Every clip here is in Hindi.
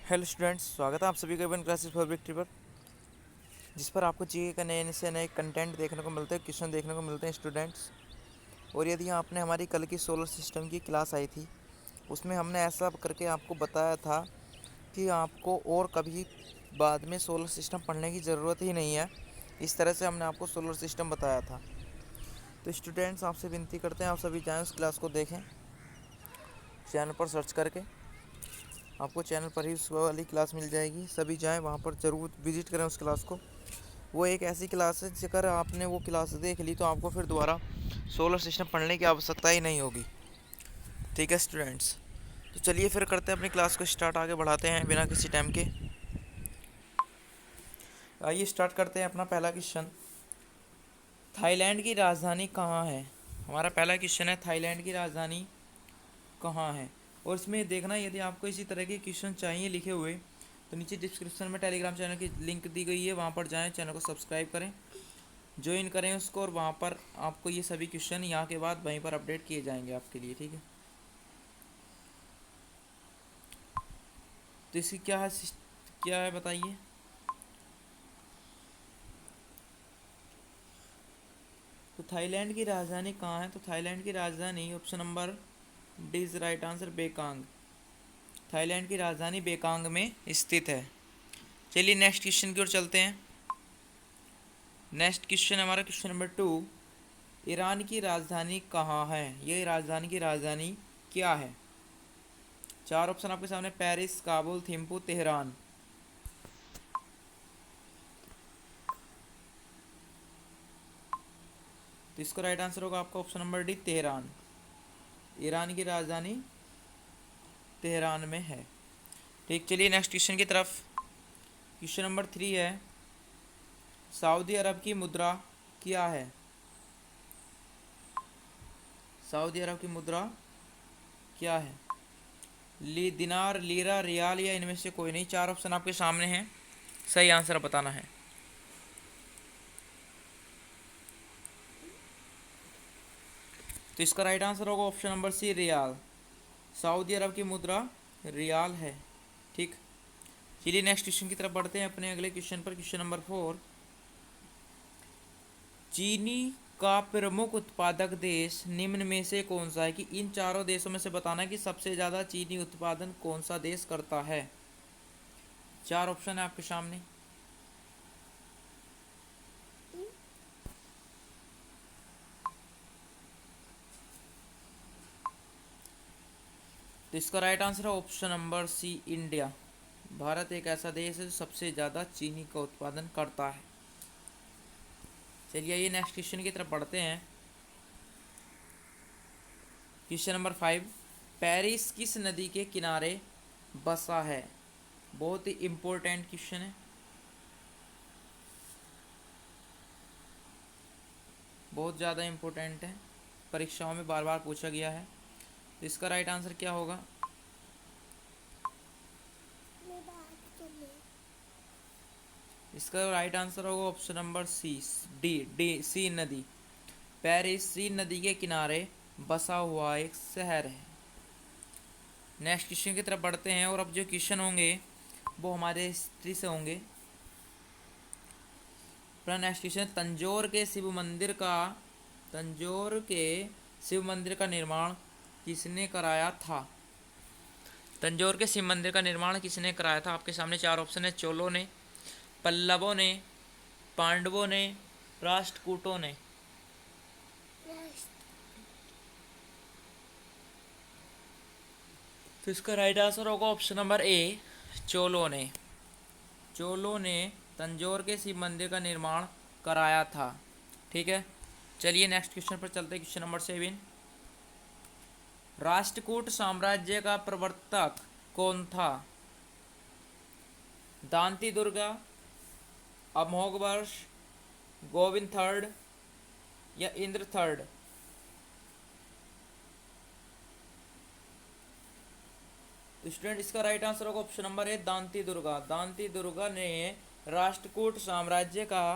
हेलो स्टूडेंट्स, स्वागत है आप सभी का वन क्लासेस फॉर विक्ट्री पर, जिस पर आपको जीके का नए से नए कंटेंट देखने को मिलते हैं, क्वेश्चन देखने को मिलते हैं स्टूडेंट्स। और यदि आपने हमारी कल की सोलर सिस्टम की क्लास आई थी, उसमें हमने ऐसा करके आपको बताया था कि आपको और कभी बाद में सोलर सिस्टम पढ़ने की ज़रूरत ही नहीं है। इस तरह से हमने आपको सोलर सिस्टम बताया था। तो स्टूडेंट्स, आपसे विनती करते हैं आप सभी जाएँ उस क्लास को देखें, चैनल पर सर्च करके। आपको चैनल पर ही उस वाली क्लास मिल जाएगी। सभी जाएं वहाँ पर, ज़रूर विजिट करें उस क्लास को। वो एक ऐसी क्लास है जिसकर आपने वो क्लास देख ली तो आपको फिर दोबारा सोलर सिस्टम पढ़ने की आवश्यकता ही नहीं होगी। ठीक है स्टूडेंट्स, तो चलिए फिर करते हैं अपनी क्लास को स्टार्ट, आगे बढ़ाते हैं बिना किसी टाइम के। आइए स्टार्ट करते हैं अपना पहला क्वेश्चन। थाईलैंड की राजधानी कहाँ है? हमारा पहला क्वेश्चन है, थाईलैंड की राजधानी कहाँ है? और इसमें देखना, यदि आपको इसी तरह के क्वेश्चन चाहिए लिखे हुए, तो नीचे डिस्क्रिप्शन में टेलीग्राम चैनल की लिंक दी गई है, वहाँ पर जाएं, चैनल को सब्सक्राइब करें, ज्वाइन करें उसको, और वहाँ पर आपको ये सभी क्वेश्चन यहाँ के बाद वहीं पर अपडेट किए जाएंगे आपके लिए। ठीक है, तो इसकी क्या है बताइए। तो थाईलैंड की राजधानी कहाँ है? तो थाईलैंड की राजधानी, option number D is right answer, Bangkok. Thailand की राजधानी बेकांग में स्थित है। चलिए नेक्स्ट क्वेश्चन की ओर चलते हैं। नेक्स्ट क्वेश्चन हमारा क्वेश्चन नंबर 2। ईरान की राजधानी कहाँ है? ये राजधानी की राजधानी क्या है? चार ऑप्शन आपके सामने, पेरिस, काबुल, थिम्पू, तेहरान। तो इसका राइट आंसर होगा आपका option number D, Tehran. Iran की राजधानी तेहरान में है। ठीक, चलिए नेक्स्ट क्वेश्चन की तरफ। क्वेश्चन नंबर 3 है, सऊदी अरब की मुद्रा क्या है? सऊदी अरब की मुद्रा क्या है? दिनार, लीरा, रियाल, या इनमें से कोई नहीं। चार ऑप्शन आपके सामने हैं, सही आंसर बताना है। तो इसका राइट आंसर होगा option number C, riyal. Saudi Arab की मुद्रा रियाल है। ठीक, चलिए नेक्स्ट क्वेश्चन की तरफ बढ़ते हैं अपने अगले क्वेश्चन पर। Question number 4। चीनी का प्रमुख उत्पादक देश निम्न में से कौन सा है? कि इन चारों देशों में से बताना है कि सबसे ज़्यादा चीनी उत्पादन कौन सा देश करता है। चार ऑप्शन है आपके सामने। तो इसका राइट आंसर है option number C, India. Bharat एक ऐसा देश है जो सबसे ज़्यादा चीनी का उत्पादन करता है। चलिए ये नेक्स्ट क्वेश्चन की तरफ बढ़ते हैं। Question number 5। पेरिस किस नदी के किनारे बसा है? बहुत ही इम्पोर्टेंट क्वेश्चन है, बहुत ज़्यादा इम्पोर्टेंट है, परीक्षाओं में बार बार पूछा गया है। तो इसका राइट आंसर क्या होगा? इसका राइट आंसर होगा option number C, D C नदी। पेरिस सी नदी के किनारे बसा हुआ एक शहर है। नेक्स्ट क्वेश्चन की तरफ बढ़ते हैं, और अब जो क्वेश्चन होंगे वो हमारे हिस्ट्री से होंगे। अपना नेक्स्ट क्वेश्चन, तंजौर के शिव मंदिर का निर्माण किसने कराया था? तंजौर के शिव मंदिर का निर्माण किसने कराया था? आपके सामने चार ऑप्शन है, चोलों ने, पल्लवों ने, पांडवों ने, राष्ट्रकूटों ने। तो इसका राइट आंसर होगा ऑप्शन नंबर ए, चोलों ने। चोलों ने तंजौर के शिव मंदिर का निर्माण कराया था। ठीक है, चलिए नेक्स्ट क्वेश्चन पर चलते हैं। Question number 7। राष्ट्रकूट साम्राज्य का प्रवर्तक कौन था? दांती दुर्गा, अमोघवर्ष, गोविंद थर्ड, या इंद्र थर्ड। तो स्टूडेंट इसका राइट आंसर होगा ऑप्शन नंबर ए, दांती दुर्गा। दांती दुर्गा ने राष्ट्रकूट साम्राज्य का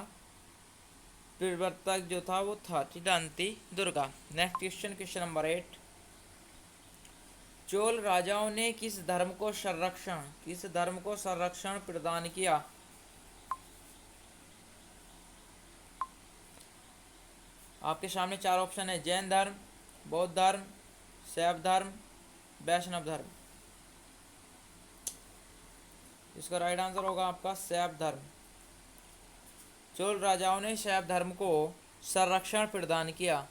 प्रवर्तक जो था वो था Danti Durga. Next question, question number 8। Chola राजाओं ने किस धर्म को संरक्षण प्रदान किया? आपके सामने चार ऑप्शन है, जैन धर्म, बौद्ध धर्म, शैव धर्म, वैष्णव धर्म। इसका राइट आंसर होगा आपका शैव धर्म। चोल राजाओं ने शैव धर्म को संरक्षण प्रदान किया।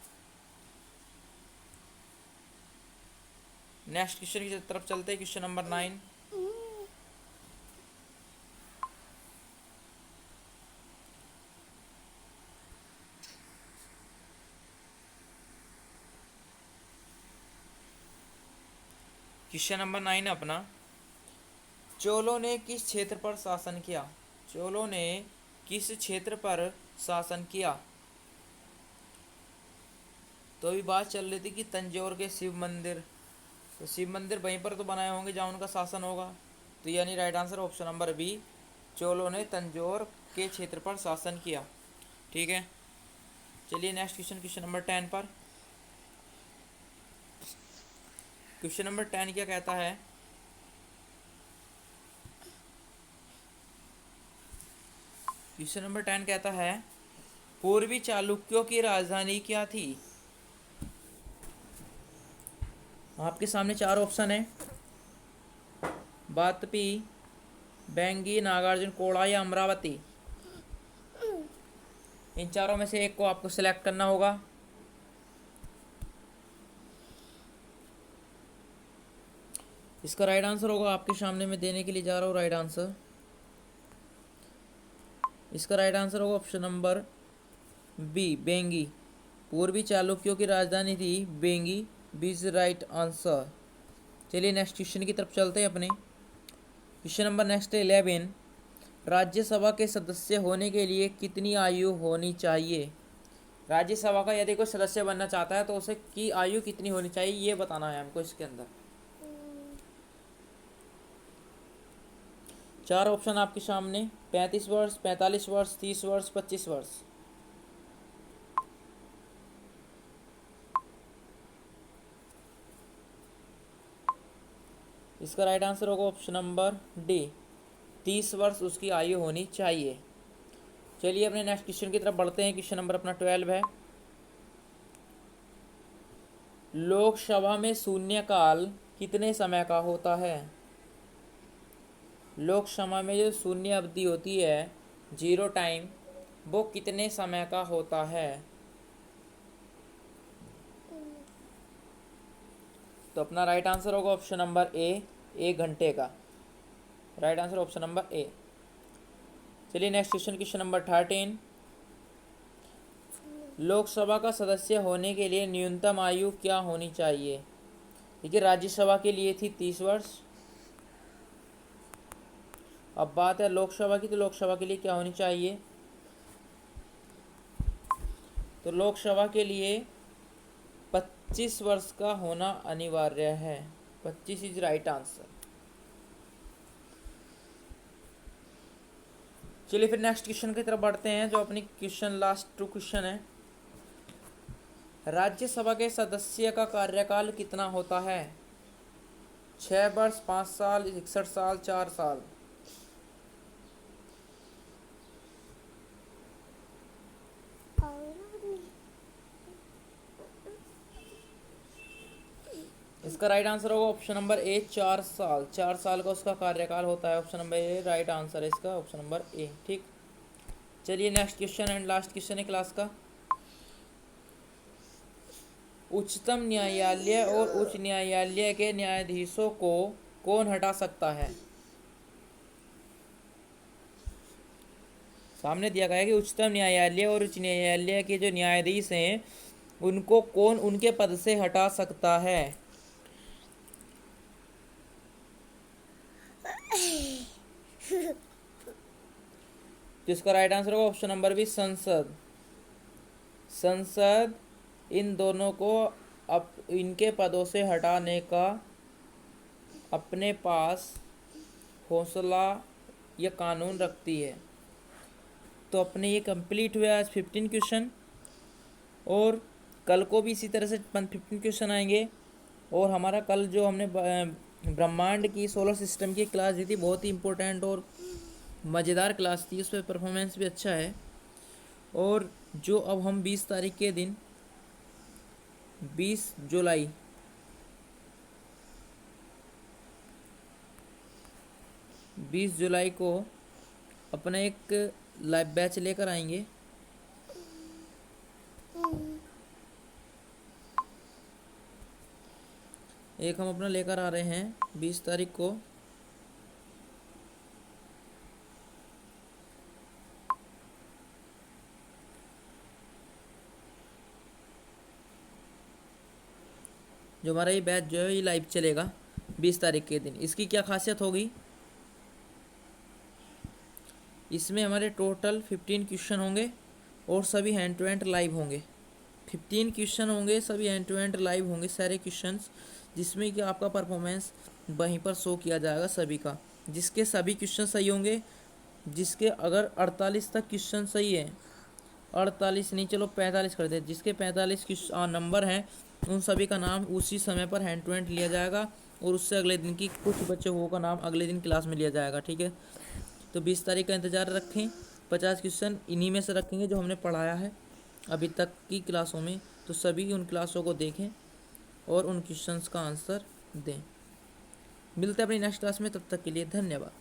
नेक्स्ट क्वेश्चन की तरफ चलते हैं, क्वेश्चन नंबर 9। क्वेश्चन नंबर 9 है अपना, चोलों ने किस क्षेत्र पर शासन किया? चोलों ने किस क्षेत्र पर शासन किया? तो अभी बात चल रही थी कि तंजौर के शिव मंदिर, तो शिव मंदिर वहीं पर तो बनाए होंगे जहाँ उनका शासन होगा, तो यानी right answer option number B, चोलों ने तंजौर के क्षेत्र पर शासन किया। ठीक है, चलिए नेक्स्ट क्वेश्चन, क्वेश्चन नंबर 10 पर। क्वेश्चन नंबर 10 क्या कहता है? क्वेश्चन नंबर 10 कहता है, पूर्वी चालुक्यों की राजधानी क्या थी? आपके सामने चार ऑप्शन है, वातपी, बैंगी, नागार्जुन कोड़ा या अमरावती। इन चारों में से एक को आपको सिलेक्ट करना होगा। इसका राइट आंसर होगा, आपके सामने में देने के लिए जा रहा हूँ राइट आंसर। इसका राइट आंसर होगा ऑप्शन नंबर बी, बेंगी। पूर्वी चालुक्यों की राजधानी थी बेंगी, बी इज राइट आंसर। चलिए नेक्स्ट क्वेश्चन की तरफ चलते हैं अपने। क्वेश्चन नंबर नेक्स्ट 11, राज्यसभा के सदस्य होने के लिए कितनी आयु होनी चाहिए? राज्यसभा का यदि कोई सदस्य बनना चाहता है तो उसे की आयु कितनी होनी चाहिए, ये बताना है हमको इसके अंदर। चार ऑप्शन आपके सामने, 35 वर्ष, 45 वर्ष, 30 वर्ष, 25 वर्ष। इसका राइट आंसर होगा ऑप्शन नंबर डी, 30 वर्ष उसकी आयु होनी चाहिए। चलिए अपने नेक्स्ट क्वेश्चन की तरफ बढ़ते हैं। क्वेश्चन नंबर अपना 12 है, लोकसभा में शून्यकाल कितने समय का होता है? लोकसभा में जो शून्य अवधि होती है, जीरो टाइम, वो कितने समय का होता है? तो अपना राइट आंसर होगा ऑप्शन नंबर ए, 1 घंटे का। Right answer option number A. चलिए next question, question number 13, Lok Sabha का सदस्य होने के लिए न्यूनतम आयु क्या होनी चाहिए? देखिए राज्यसभा के लिए थी 30 वर्ष, अब बात है लोकसभा की, तो लोकसभा के लिए क्या होनी चाहिए? तो लोकसभा के लिए 25 वर्ष का होना अनिवार्य है। 25 इज राइट आंसर। चलिए फिर नेक्स्ट क्वेश्चन की तरफ बढ़ते हैं, जो अपनी क्वेश्चन लास्ट 2 क्वेश्चन है। राज्यसभा के सदस्य का कार्यकाल कितना होता है? 6 वर्ष, 5 साल, 61 साल, 4 साल। इसका राइट आंसर होगा ऑप्शन नंबर ए, 4 साल। 4 साल का उसका कार्यकाल होता है। ऑप्शन नंबर ए राइट आंसर है इसका, ऑप्शन नंबर ए। ठीक, चलिए next question and last question है क्लास का। उच्चतम न्यायालय और उच्च न्यायालय के न्यायाधीशों को कौन हटा सकता है? सामने दिया गया है कि उच्चतम न्यायालय और उच्च न्यायालय के जो न्यायाधीश हैं उनको कौन उनके पद से हटा सकता है? जिसका राइट आंसर होगा ऑप्शन नंबर बी, संसद। संसद इन दोनों को इनके पदों से हटाने का अपने पास हौसला या कानून रखती है। तो अपने ये कंप्लीट हुआ आज 15 क्वेश्चन, और कल को भी इसी तरह से 15 क्वेश्चन आएंगे। और हमारा कल जो हमने ब्रह्मांड की सोलर सिस्टम की क्लास दी थी, बहुत ही इम्पोर्टेंट और मज़ेदार क्लास थी, उस पर परफॉर्मेंस भी अच्छा है। और जो अब हम 20 तारीख के दिन 20 जुलाई 20 जुलाई को अपना एक लाइव बैच लेकर आएंगे। एक हम अपना लेकर आ रहे हैं 20 तारीख को, जो हमारा ये बैच जो है ये लाइव चलेगा 20 तारीख के दिन। इसकी क्या खासियत होगी, इसमें हमारे टोटल 15 क्वेश्चन होंगे और सभी हैंड टू हैंड लाइव होंगे। 15 क्वेश्चन होंगे, सभी हैंड टू हैंड लाइव होंगे सारे क्वेश्चंस, जिसमें कि आपका परफॉर्मेंस वहीं पर शो किया जाएगा सभी का। जिसके सभी क्वेश्चन सही होंगे, जिसके अगर 48 तक क्वेश्चन सही है, 48 नहीं चलो 45 कर दे, जिसके 45 नंबर हैं उन सभी का नाम उसी समय पर हैंड टू हैंड लिया जाएगा और उससे अगले दिन की कुछ बच्चों का नाम अगले दिन क्लास में लिया जाएगा। ठीक है, तो 20 तारीख का इंतज़ार रखें। 50 क्वेश्चन इन्हीं में से रखेंगे जो हमने पढ़ाया है अभी तक की क्लासों में, तो सभी उन क्लासों को देखें और उन क्वेश्चंस का आंसर दें। मिलते हैं अपनी नेक्स्ट क्लास में, तब तक के लिए धन्यवाद।